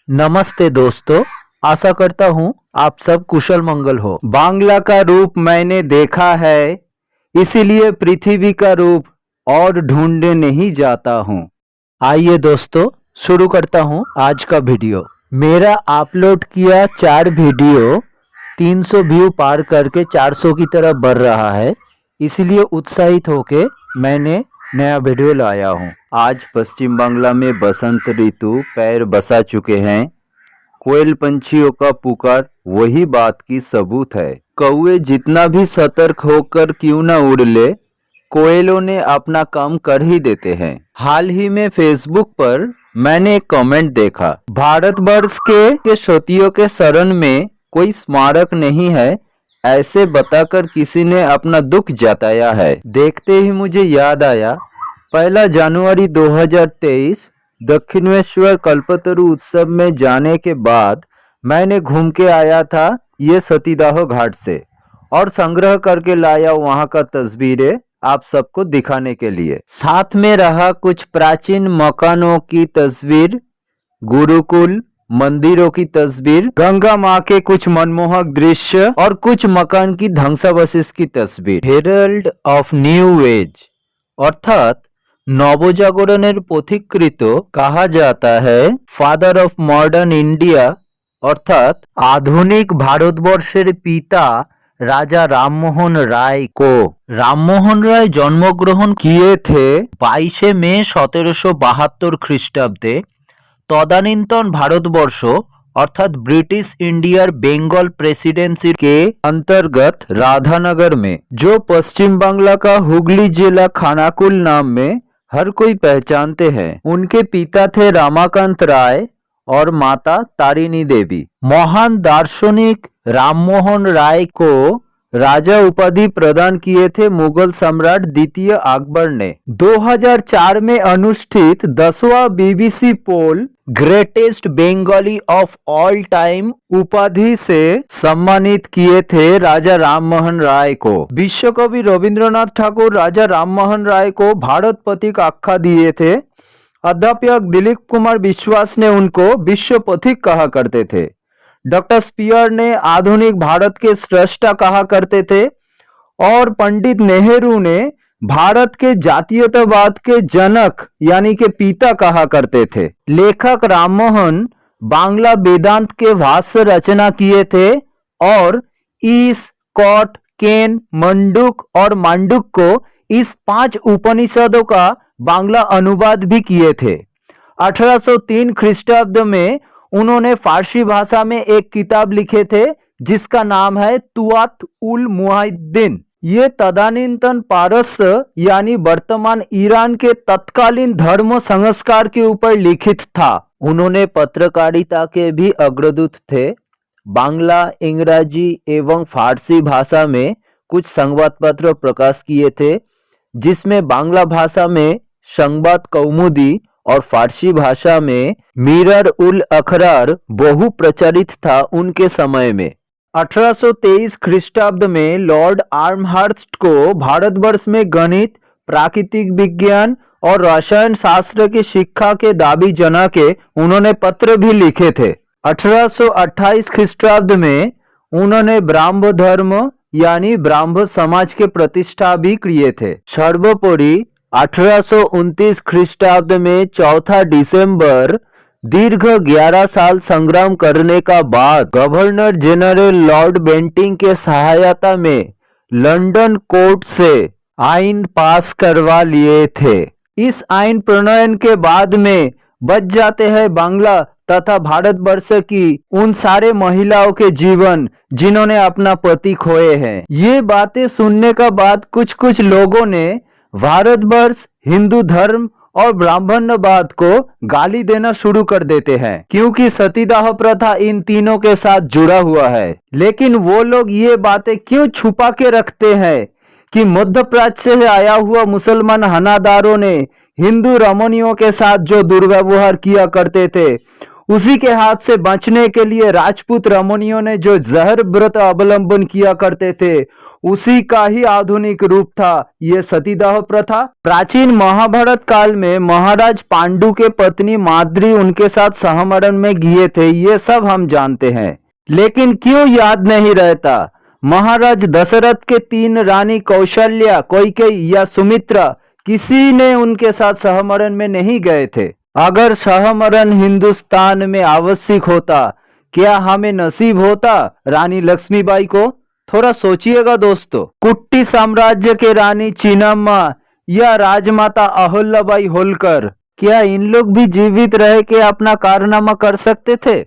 नमस्ते दोस्तों, आशा करता हूँ आप सब कुशल मंगल हो। बांग्ला का रूप मैंने देखा है, इसीलिए पृथ्वी का रूप और ढूंढने नहीं जाता हूँ। आइए दोस्तों, शुरू करता हूँ आज का वीडियो। मेरा अपलोड किया 4 वीडियो 300 व्यू पार करके 400 की तरफ बढ़ रहा है, इसलिए उत्साहित होके मैंने नया वीडियो लाया हूँ। आज पश्चिम बांग्ला में बसंत ऋतु पैर बसा चुके हैं। कोयल पंछियों का पुकार वही बात की सबूत है। कौवे जितना भी सतर्क होकर क्यों न उड़ ले, कोयलों ने अपना काम कर ही देते हैं। हाल ही में फेसबुक पर मैंने एक कमेंट देखा, भारतवर्ष के क्षत्रियों के शरण में कोई स्मारक नहीं है, ऐसे बताकर किसी ने अपना दुख जताया है। देखते ही मुझे याद आया, 1 जनवरी 2023 दक्षिणेश्वर कल्पतरु उत्सव में जाने के बाद मैंने घूम के आया था ये सतीदाह घाट से, और संग्रह करके लाया वहाँ का तस्वीरें आप सबको दिखाने के लिए। साथ में रहा कुछ प्राचीन मकानों की तस्वीर, गुरुकुल मंदिरों की तस्वीर, गंगा माँ के कुछ मनमोहक दृश्य और कुछ मकान की ध्वंसावशेष की तस्वीर। हेरल्ड ऑफ न्यू एज अर्थात नवजागरणের পথিকৃত कहा जाता है। फादर ऑफ मॉडर्न इंडिया अर्थात आधुनिक भारतवर्षेर पिता राजा राममोहन राय को राममोहन राय जन्मग्रहण किए थे 22 मई 1772 ख्रीष्टाब्दे। तदानीन्तन भारतवर्ष अर्थात ब्रिटिश इंडिया बेंगल प्रेसिडेंसी के अंतर्गत राधानगर में, जो पश्चिम बांग्ला का हुगली जिला खानाकुल नाम में हर कोई पहचानते हैं। उनके पिता थे रामाकांत राय और माता तारिणी देवी। महान दार्शनिक राममोहन राय को राजा उपाधि प्रदान किए थे मुगल सम्राट द्वितीय अकबर ने। 2004 में अनुष्ठित 10वां BBC poll greatest Bengali of all time उपाधि से सम्मानित किए थे राजा राममोहन राय को। विश्व कवि रविंद्रनाथ ठाकुर राजा राममोहन राय को भारत पथिक आख्या दिए थे। अध्यापक दिलीप कुमार विश्वास ने उनको विश्व पथिक कहा करते थे। डॉक्टर स्पीयर ने आधुनिक भारत के स्रष्टा कहा करते थे, और पंडित नेहरू ने भारत के जातीयतावाद के जनक यानी के पिता कहा करते थे। लेखक राममोहन बांग्ला वेदांत के भाष्य रचना किए थे और ईश, कौट, केन, मंडूक और मांडुक को इस 5 उपनिषदों का बांग्ला अनुवाद भी किए थे। 1803 ख्रीष्टाब्द में उन्होंने फारसी भाषा में एक किताब लिखे थे जिसका नाम है तुआत उल मुहिद्दीन। ये तदानीन्तन पारस्य यानी वर्तमान ईरान के तत्कालीन धर्म संस्कार के ऊपर लिखित था। उन्होंने पत्रकारिता के भी अग्रदूत थे। बांग्ला, इंग्रजी एवं फारसी भाषा में कुछ संवाद पत्र प्रकाश किए थे, जिसमें बांग्ला भाषा में संवाद कौमुदी और फारसी भाषा में मिरर उल अखरार बहु प्रचलित था उनके समय में। 1823 ख्रीष्टाब्द में लॉर्ड आर्महर्स्ट को भारतवर्ष में गणित, प्राकृतिक विज्ञान और रसायन शास्त्र की शिक्षा के दावी जना के उन्होंने पत्र भी लिखे थे। 1828 ख्रीष्टाब्द में उन्होंने ब्राह्म धर्म यानी ब्राह्म समाज के प्रतिष्ठा भी किए थे। सर्वोपरि 1829 ख्रीष्टाब्द में 4 दिसंबर दीर्घ 11 साल संग्राम करने का बाद गवर्नर जनरल लॉर्ड बेंटिंग के सहायता में लंदन कोर्ट से आइन पास करवा लिए थे। इस आइन प्रणयन के बाद में बच जाते हैं बांग्ला तथा भारतवर्ष की उन सारे महिलाओं के जीवन जिन्होंने अपना पति खोए हैं। ये बातें सुनने का बाद कुछ कुछ लोगों ने भारतवर्ष, हिंदू धर्म और ब्राह्मण्यवाद को गाली देना शुरू कर देते हैं, क्योंकि सतीदाह प्रथा इन तीनों के साथ जुड़ा हुआ है। लेकिन वो लोग ये बातें क्यों छुपा के रखते हैं कि मध्य प्राच्य से आया हुआ मुसलमान हनादारों ने हिंदू रमणियों के साथ जो दुर्व्यवहार किया करते थे, उसी के हाथ से बचने के लिए राजपूत रमणियों ने जो जहर व्रत अवलंबन किया करते थे, उसी का ही आधुनिक रूप था ये सतीदाह प्रथा। प्राचीन महाभारत काल में महाराज पांडु के पत्नी माद्री उनके साथ सहमरण में गए थे, ये सब हम जानते हैं। लेकिन क्यों याद नहीं रहता, महाराज दशरथ के 3 रानी कौशल्या, कैकेयी या सुमित्रा किसी ने उनके साथ सहमरण में नहीं गए थे। अगर सहमरण हिंदुस्तान में आवश्यक होता, क्या हमें नसीब होता रानी लक्ष्मीबाई को? थोड़ा सोचिएगा दोस्तों। कुट्टी साम्राज्य के रानी चीनाम्मा या राजमाता अहल्याबाई होलकर, क्या इन लोग भी जीवित रह के अपना कारनामा कर सकते थे?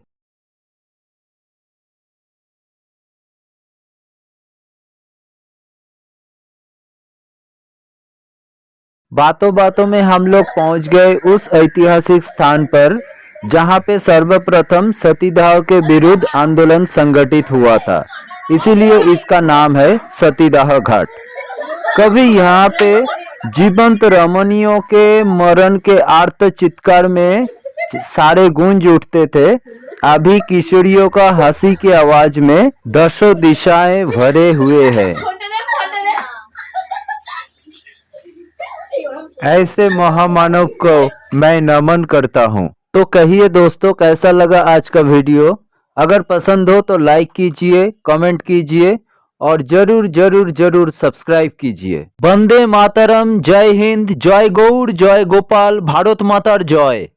बातों बातों में हम लोग पहुंच गए उस ऐतिहासिक स्थान पर जहां पे सर्वप्रथम सतीदाह के विरुद्ध आंदोलन संगठित हुआ था, इसीलिए इसका नाम है सतीदाह घाट। कभी यहाँ पे जीवंत रमणियों के मरण के आर्त चित्कार में सारे गूंज उठते थे, अभी किशोरियों का हंसी की आवाज में दसों दिशाएं भरे हुए हैं। ऐसे महामानव को मैं नमन करता हूँ। तो कहिए दोस्तों, कैसा लगा आज का वीडियो? अगर पसंद हो तो लाइक कीजिए, कमेंट कीजिए और जरूर जरूर जरूर सब्सक्राइब कीजिए। वंदे मातरम, जय हिंद, जय गौड़, जय गोपाल, भारत मातार जय।